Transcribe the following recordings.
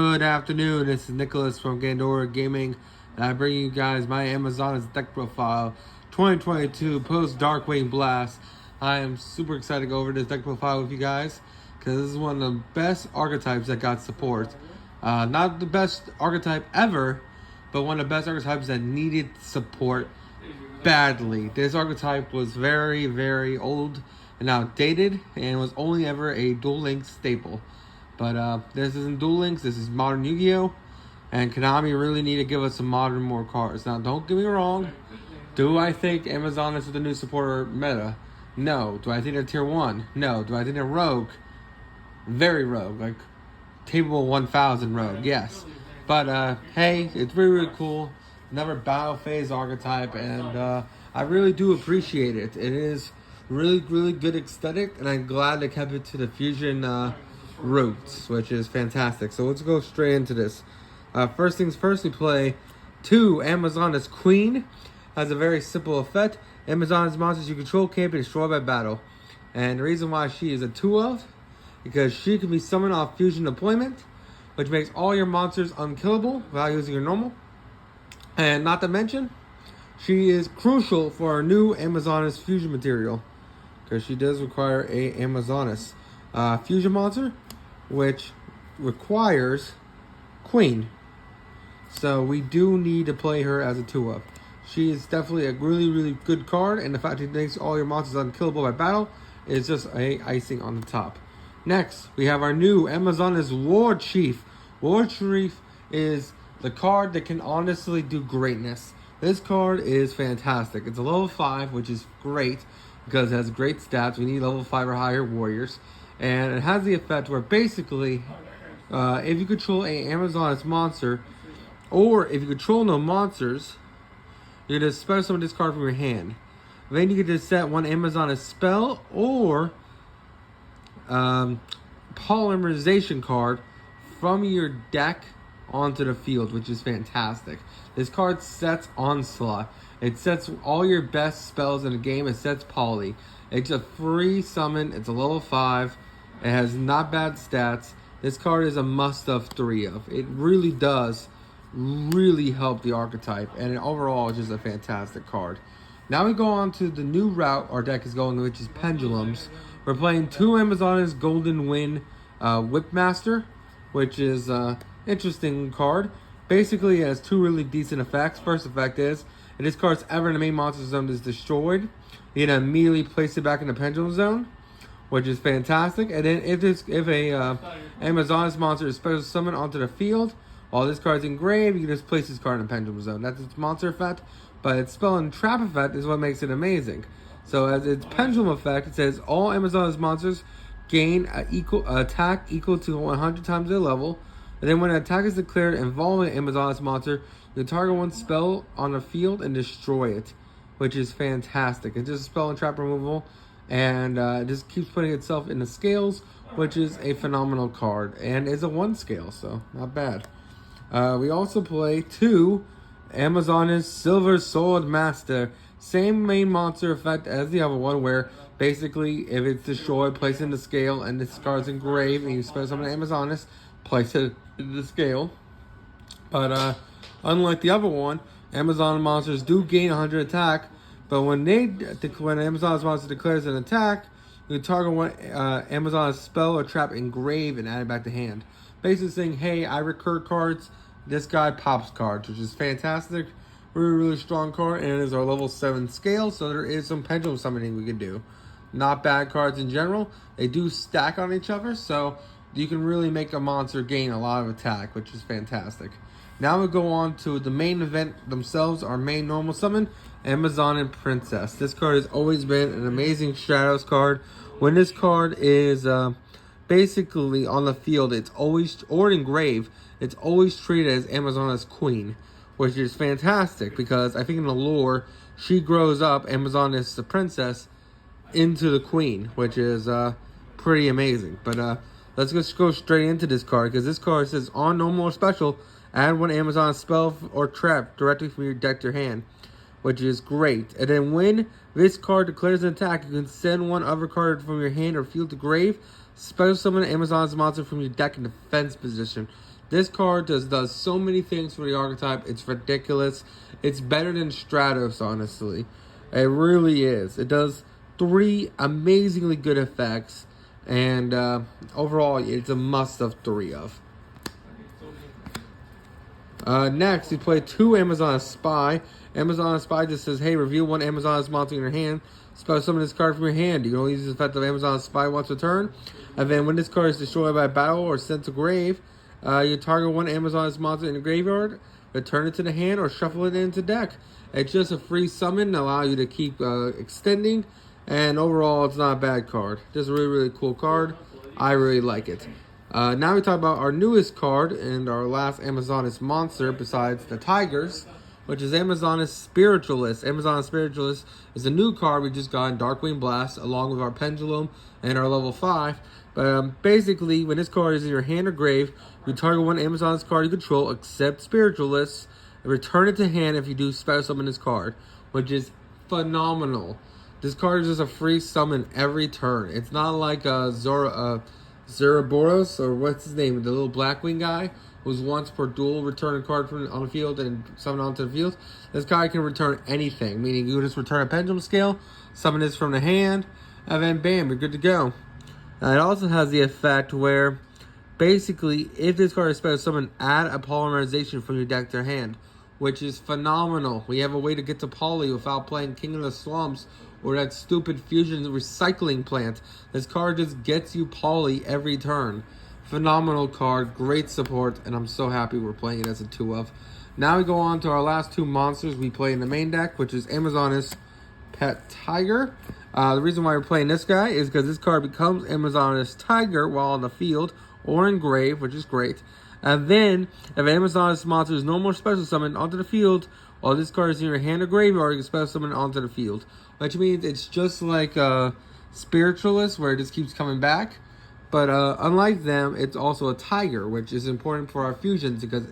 Good afternoon, this is Nicholas from Gandora Gaming, and I bring you guys my Amazon's deck profile 2022 post DarkWing Blast. I am super excited to go over this deck profile with you guys, because this is one of the best archetypes that got support. Not the best archetype ever, but one of the best archetypes that needed support badly. This archetype was very, very old and outdated, and was only ever a Duel Link staple. But this isn't Duel Links, this is modern Yu-Gi-Oh! And Konami really need to give us some modern more cards. Now, don't get me wrong. Do I think Amazon is the new supporter meta? No. Do I think they're tier 1? No. Do I think they're rogue? Very rogue. Like, table 1000 rogue, yes. But, hey, it's really, really cool. Another battle phase archetype, and I really do appreciate it. It is really, really good aesthetic, and I'm glad they kept it to the fusion roots, which is fantastic. So let's go straight into this. First things first, we play 2 Amazoness Queen. Has a very simple effect. Amazoness monsters you control can't be destroyed by battle. And the reason why she is a 2-of, because she can be summoned off fusion deployment, which makes all your monsters unkillable without using your normal. And not to mention, she is crucial for our new Amazoness fusion material, because she does require a Amazoness fusion monster, which requires Queen. So we do need to play her as a 2-of. She is definitely a really, really good card, and the fact that it makes all your monsters unkillable by battle is just a icing on the top. Next, we have our new Amazoness War Chief. War Chief is the card that can honestly do greatness. This card is fantastic. It's a level 5, which is great because it has great stats. We need level 5 or higher warriors. And it has the effect where basically, if you control a Amazoness monster, or if you control no monsters, you can just special summon this card from your hand. Then you can just set one Amazoness spell or polymerization card from your deck onto the field, which is fantastic. This card sets Onslaught. It sets all your best spells in the game. It sets Poly. It's a free summon. It's a level 5. It has not bad stats. This card is a must-of 3-of. It really does really help the archetype, and overall it's just a fantastic card. Now we go on to the new route our deck is going, which is Pendulums. We're playing 2 Amazoness Golden Wind Whipmaster, which is an interesting card. Basically, it has 2 really decent effects. First effect is, if this card's ever in the main monster zone is destroyed, you can immediately place it back in the Pendulum zone, which is fantastic. And then if a Amazoness monster is special summoned onto the field while this card's engraved, you can just place this card in the Pendulum zone. That's its monster effect, but its spell and trap effect is what makes it amazing. So as its Pendulum effect, it says all Amazoness monsters gain attack equal to 100 times their level. And then when an attack is declared involving an Amazoness monster, you target one spell on the field and destroy it, which is fantastic. It's just spell and trap removal, and it just keeps putting itself in the scales, which is a phenomenal card, and is a 1 scale, so not bad. We also play 2 Amazoness Silver Sword Master. Same main monster effect as the other one, where basically if it's destroyed, place it in the scale, and this card's engraved, and you spend some Amazoness, place it in the scale. But unlike the other one, Amazon monsters do gain 100 attack, but when Amazoness monster declares an attack, you can target one Amazoness spell or trap engraved and add it back to hand. Basically saying, hey, I recur cards, this guy pops cards, which is fantastic. Really, really strong card, and it is our level 7 scale, so there is some pendulum summoning we can do. Not bad cards in general. They do stack on each other, so you can really make a monster gain a lot of attack, which is fantastic. Now we go on to the main event themselves, our main normal summon, Amazon and Princess. This card has always been an amazing Shadows card. When this card is basically on the field, it's always, or engraved, it's always treated as Amazoness Queen, which is fantastic because I think in the lore, she grows up, Amazoness the Princess, into the Queen, which is pretty amazing. But let's just go straight into this card, because this card says, on normal or special, add one Amazon spell or trap directly from your deck to your hand, which is great. And then when this card declares an attack, you can send one other card from your hand or field to grave, special summon an Amazon's monster from your deck in defense position. This card does so many things for the archetype. It's ridiculous. It's better than Stratos, honestly. It really is. It does 3 amazingly good effects. And overall, it's a must of 3 of. Next, you play 2 Amazon Spy. Amazon Spy just says, hey, reveal 1 Amazon monster in your hand. Spell summon this card from your hand. You can only use the effect of Amazon Spy once a turn. And then when this card is destroyed by battle or sent to grave, you target 1 Amazon monster in the graveyard, return it to the hand, or shuffle it into deck. It's just a free summon to allow you to keep extending. And overall, it's not a bad card. Just a really, really cool card. I really like it. Now we talk about our newest card and our last Amazoness monster besides the Tigers, which is Amazoness Spiritualist. Amazoness Spiritualist is a new card we just got in DarkWing Blast along with our Pendulum and our level 5. But basically, when this card is in your hand or grave, you target 1 Amazoness card you control except Spiritualist and return it to hand if you do special summon this card, which is phenomenal. This card is just a free summon every turn. It's not like Zeraboros, or what's his name, the little Blackwing guy, who's once per duel return a card from on the field and summon onto the field. This guy can return anything, meaning you just return a Pendulum Scale, summon this from the hand, and then bam, you're good to go. It also has the effect where, basically, if this card is special summon, add a polymerization from your deck to your hand, which is phenomenal. We have a way to get to poly without playing King of the Slums or that stupid fusion recycling plant. This card just gets you poly every turn. Phenomenal card, great support, and I'm so happy we're playing it as a 2 of. Now we go on to our last 2 monsters we play in the main deck, which is Amazoness Pet Tiger. The reason why we're playing this guy is because this card becomes Amazoness Tiger while on the field or in grave, which is great. And then, if Amazoness monster is no more special summoned onto the field, while this card is in your hand or graveyard, you can special summon it onto the field. Which means it's just like Spiritualist, where it just keeps coming back. But unlike them, it's also a Tiger, which is important for our fusions because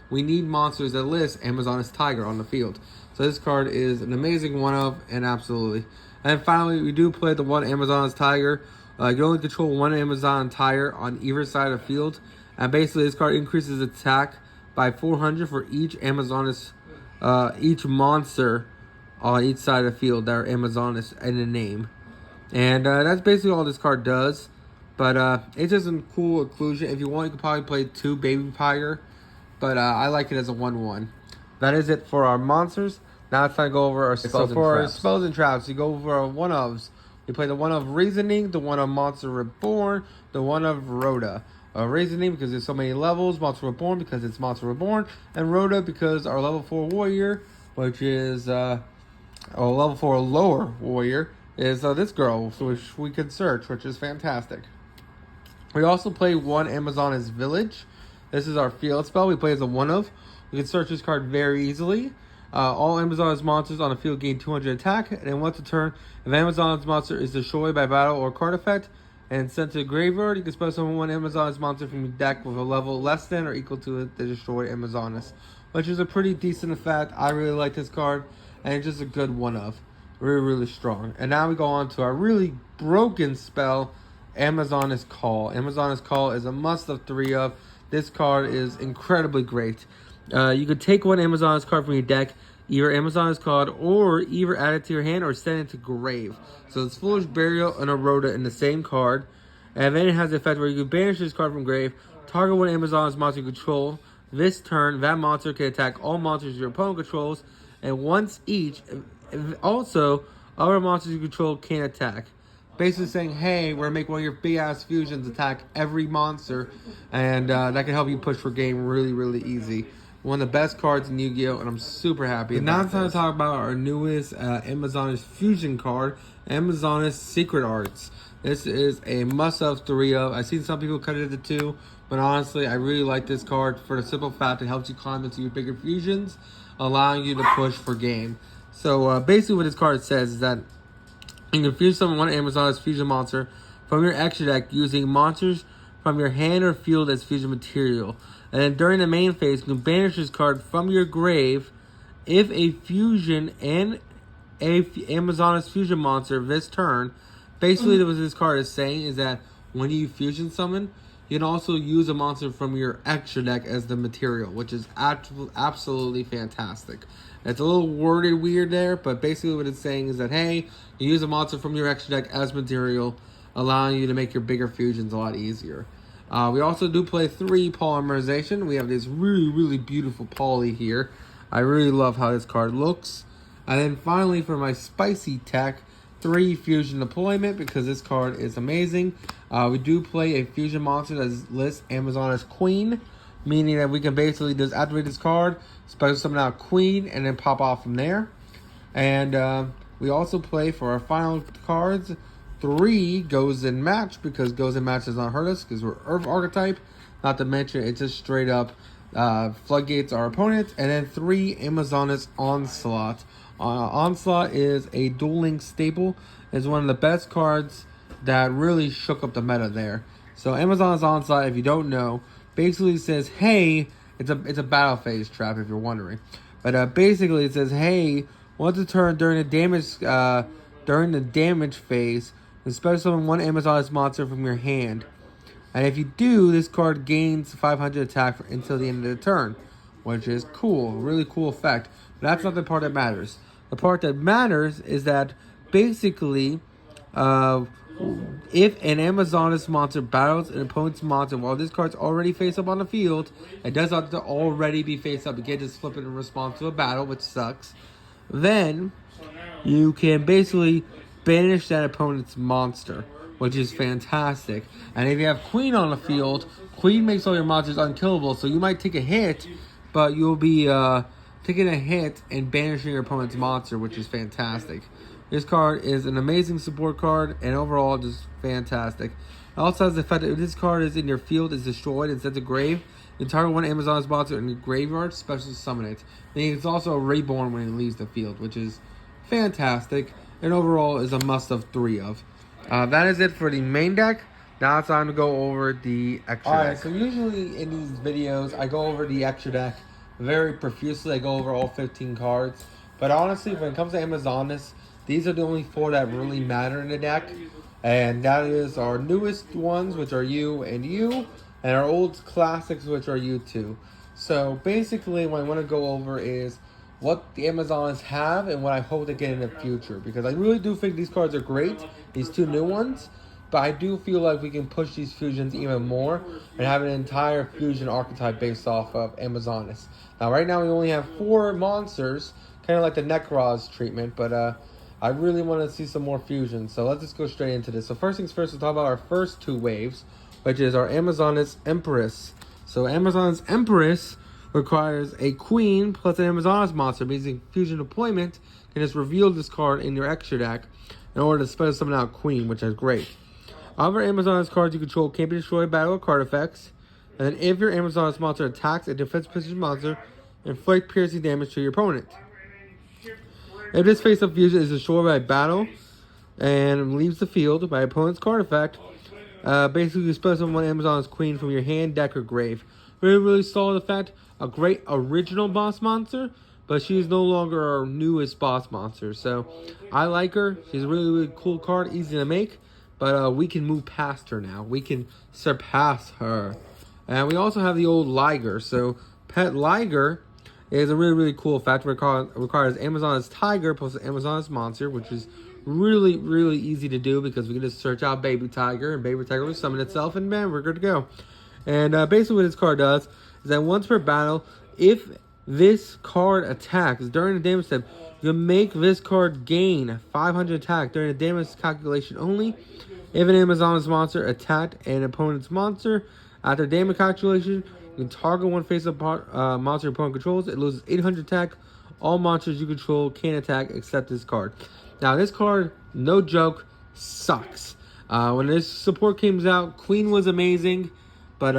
we need monsters that list Amazoness Tiger on the field. So this card is an amazing 1 of, and absolutely. And finally, we do play the 1 Amazoness Tiger. You can only control 1 Amazon Tiger on either side of the field. And basically, this card increases attack by 400 for each Amazoness, each monster on each side of the field that are Amazoness in the name. And that's basically all this card does. But it's just a cool inclusion. If you want, you can probably play 2 Baby Tiger. But I like it as a 1/1. That is it for our monsters. Now it's time to go over our spells and traps. For our spells and traps, you go over our 1-ofs. You play the 1 of Reasoning, the 1 of Monster Reborn, the 1 of Rhoda. Reasoning because there's so many levels, Monster Reborn because it's Monster Reborn, and Rhoda because our level 4 warrior, which is level 4 lower warrior, is this girl, which we can search, which is fantastic. We also play 1 Amazoness Village. This is our field spell. We play as a 1 of. We can search this card very easily. All Amazoness monsters on the field gain 200 attack, and then once a turn, if Amazoness monster is destroyed by battle or card effect and sent to the graveyard, you can special summon 1 Amazoness monster from your deck with a level less than or equal to the destroyed Amazoness, which is a pretty decent effect. I really like this card, and it's just a good 1 of. Really, really strong. And now we go on to our really broken spell, Amazoness Call. Amazoness Call is a must of 3 of. This card is incredibly great. You could take 1 Amazoness card from your deck, either Amazoness card, or either add it to your hand or send it to grave. So it's Foolish Burial and a Rhoda in the same card. And then it has the effect where you can banish this card from grave, target 1 Amazoness monster you control. This turn, that monster can attack all monsters your opponent controls, and once each. Also, other monsters you control can attack. Basically saying, hey, we're going to make one of your big-ass fusions attack every monster, and that can help you push for game really, really easy. One of the best cards in Yu-Gi-Oh!, and I'm super happy about it. Now it's time to talk about our newest Amazoness fusion card, Amazoness Secret Arts. This is a must-have 3 of. I've seen some people cut it into 2, but honestly, I really like this card for the simple fact it helps you climb into your bigger fusions, allowing you to push for game. So basically what this card says is that you can fuse summon 1 Amazoness fusion monster from your extra deck using monsters from your hand or field as fusion material. And then during the main phase, you can banish this card from your grave if a fusion and a Amazoness fusion monster this turn. Basically, what this card is saying is that when you fusion summon, you can also use a monster from your extra deck as the material, which is absolutely fantastic. It's a little worded weird there, but basically what it's saying is that, hey, you use a monster from your extra deck as material, allowing you to make your bigger fusions a lot easier. We also do play 3 polymerization. We have this really beautiful poly here. I really love how this card looks. And then finally, for my spicy tech, 3 fusion deployment, because this card is amazing. We do play a fusion monster that lists Amazon as Queen, meaning that we can basically just activate this card, special summon out Queen, and then pop off from there. And we also play for our final cards 3 Goes in Match, because Goes in Match does not hurt us because we're Earth archetype. Not to mention, it's just straight up floodgates our opponent. And then 3 Amazoness Onslaught. Onslaught is a Duel Link staple. It's one of the best cards that really shook up the meta there. So Amazoness Onslaught, if you don't know, basically says, hey, it's a battle phase trap if you're wondering. But basically it says, hey, once a turn during the damage phase, you special summon 1 Amazoness monster from your hand. And if you do, this card gains 500 attack until the end of the turn, which is cool, really cool effect. But that's not the part that matters. The part that matters is that basically, if an Amazoness monster battles an opponent's monster while this card's already face up on the field, it does have to already be face up. You can't just flip it in response to a battle, which sucks. Then you can basically banish that opponent's monster, which is fantastic. And if you have Queen on the field, Queen makes all your monsters unkillable, so you might take a hit, but you'll be taking a hit and banishing your opponent's monster, which is fantastic. This card is an amazing support card, and overall just fantastic. It also has the fact that if this card is in your field, is destroyed and sent to grave, the entire 1 Amazoness monster in the graveyard special summon it. Then it's also reborn when it leaves the field, which is fantastic, and overall is a must of 3 of. That is it for the main deck. Now it's time to go over the extra deck. Alright, so usually in these videos, I go over the extra deck very profusely. I go over all 15 cards. But honestly, when it comes to Amazoness, these are the only 4 that really matter in the deck. And that is our newest ones, which are you, and our old classics, which are you too. So basically, what I want to go over is what the Amazons have and what I hope to get in the future. Because I really do think these cards are great, these 2 new ones. But I do feel like we can push these fusions even more and have an entire fusion archetype based off of Amazoness. Now, right now we only have 4 monsters, kind of like the Necros treatment, but I really want to see some more fusions. So let's just go straight into this. So first things first, we'll talk about our first 2 waves, which is our Amazoness Empress. So Amazoness Empress requires a Queen plus an Amazoness monster, meaning fusion deployment can just reveal this card in your extra deck in order to special summon out Queen, which is great. Other Amazoness cards you control can't be destroyed by battle or card effects. And then if your Amazoness monster attacks a defense position monster, inflict piercing damage to your opponent. If this face-up fusion is destroyed by battle and leaves the field by opponent's card effect, basically you special summon 1 Amazoness Queen from your hand, deck, or grave. Really solid effect. A great original boss monster, but she's no longer our newest boss monster. So I like her. She's a really cool card, easy to make. But we can move past her now. We can surpass her. And we also have the old Liger. So Pet Liger is a really cool effect. Requires Amazoness Tiger plus an Amazoness monster, which is really easy to do because we can just search out Baby Tiger, and Baby Tiger will summon itself, and bam, we're good to go. And basically what this card does is that once per battle, if this card attacks during the damage step, you make this card gain 500 attack during the damage calculation only. If an Amazoness monster attacked an opponent's monster after damage calculation, you can target 1 face-up monster your opponent controls. It loses 800 attack. All monsters you control can attack except this card. Now this card, no joke, sucks. When this support came out, Queen was amazing, but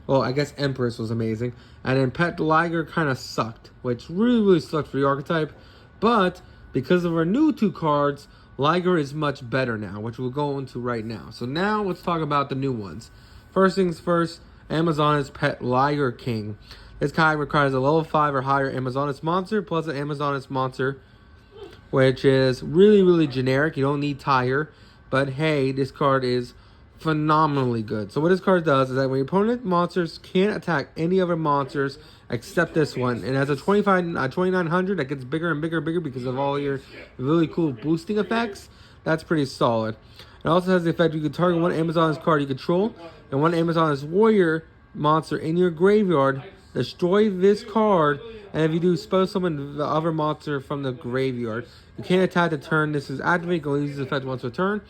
well, I guess Empress was amazing. And then Pet Liger kind of sucked, which really sucked for the archetype. But because of our new 2 cards, Liger is much better now, which we'll go into right now. So now let's talk about the new ones. First things first, Amazoness Pet Liger King. This card requires a level 5 or higher Amazoness monster plus an Amazoness monster, which is really generic. You don't need Tiger. But hey, this card is phenomenally good. So what this card does is that when your opponent monsters can't attack any other monsters except this one, and as a 2900 that gets bigger and bigger and bigger because of all your really cool boosting effects, that's pretty solid. It also has the effect you can target one Amazon's card you control and one Amazon's warrior monster in your graveyard, destroy this card, and if you do, spell summon the other monster from the graveyard. You can't attack the turn this is activated, you can only use this effect once per turn.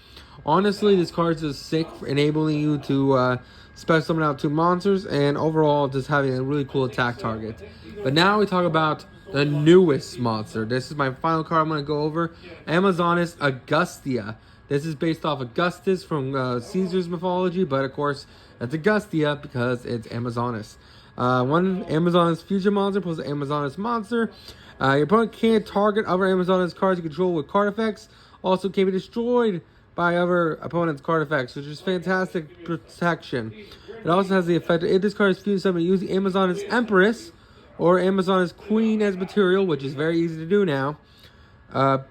Honestly, this card is just sick for enabling you to special summon out 2 monsters, and overall just having a really cool attack target. But now we talk about the newest monster. This is my final card I'm going to go over. Amazoness Augustia. This is based off Augustus from Caesar's mythology, but of course it's Augustia because it's Amazoness. One Amazoness fusion monster plus Amazoness monster. Your opponent can't target other Amazoness cards you control with card effects. Also can be destroyed by other opponent's card effects, which is fantastic protection. It also has the effect that if this card is fusion summoned using Amazoness Empress or Amazoness Queen as material, which is very easy to do now.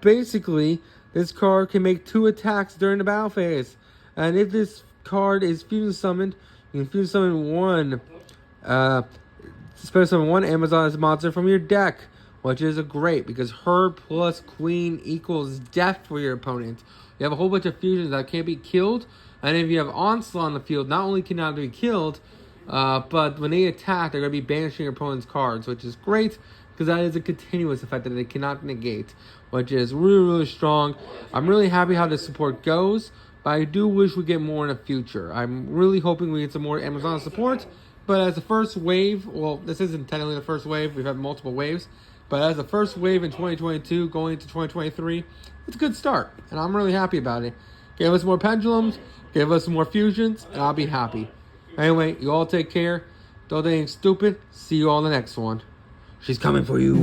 Basically, this card can make 2 attacks during the battle phase. And if this card is fusion summoned, you can fusion summon one special summon one Amazoness monster from your deck, which is great because her plus Queen equals death for your opponent. You have a whole bunch of fusions that can't be killed, and if you have Onslaught on the field, not only cannot be killed, but when they attack, they're going to be banishing your opponent's cards, which is great because that is a continuous effect that they cannot negate, which is really, really strong. I'm really happy how this support goes, but I do wish we get more in the future. I'm really hoping we get some more Amazon support, but as the first wave, well, this isn't technically the first wave, we've had multiple waves, but as the first wave in 2022 going into 2023, it's a good start, and I'm really happy about it. Give us more pendulums, give us some more fusions, and I'll be happy. Anyway, you all take care. Don't do anything stupid. See you all in the next one. She's coming for you.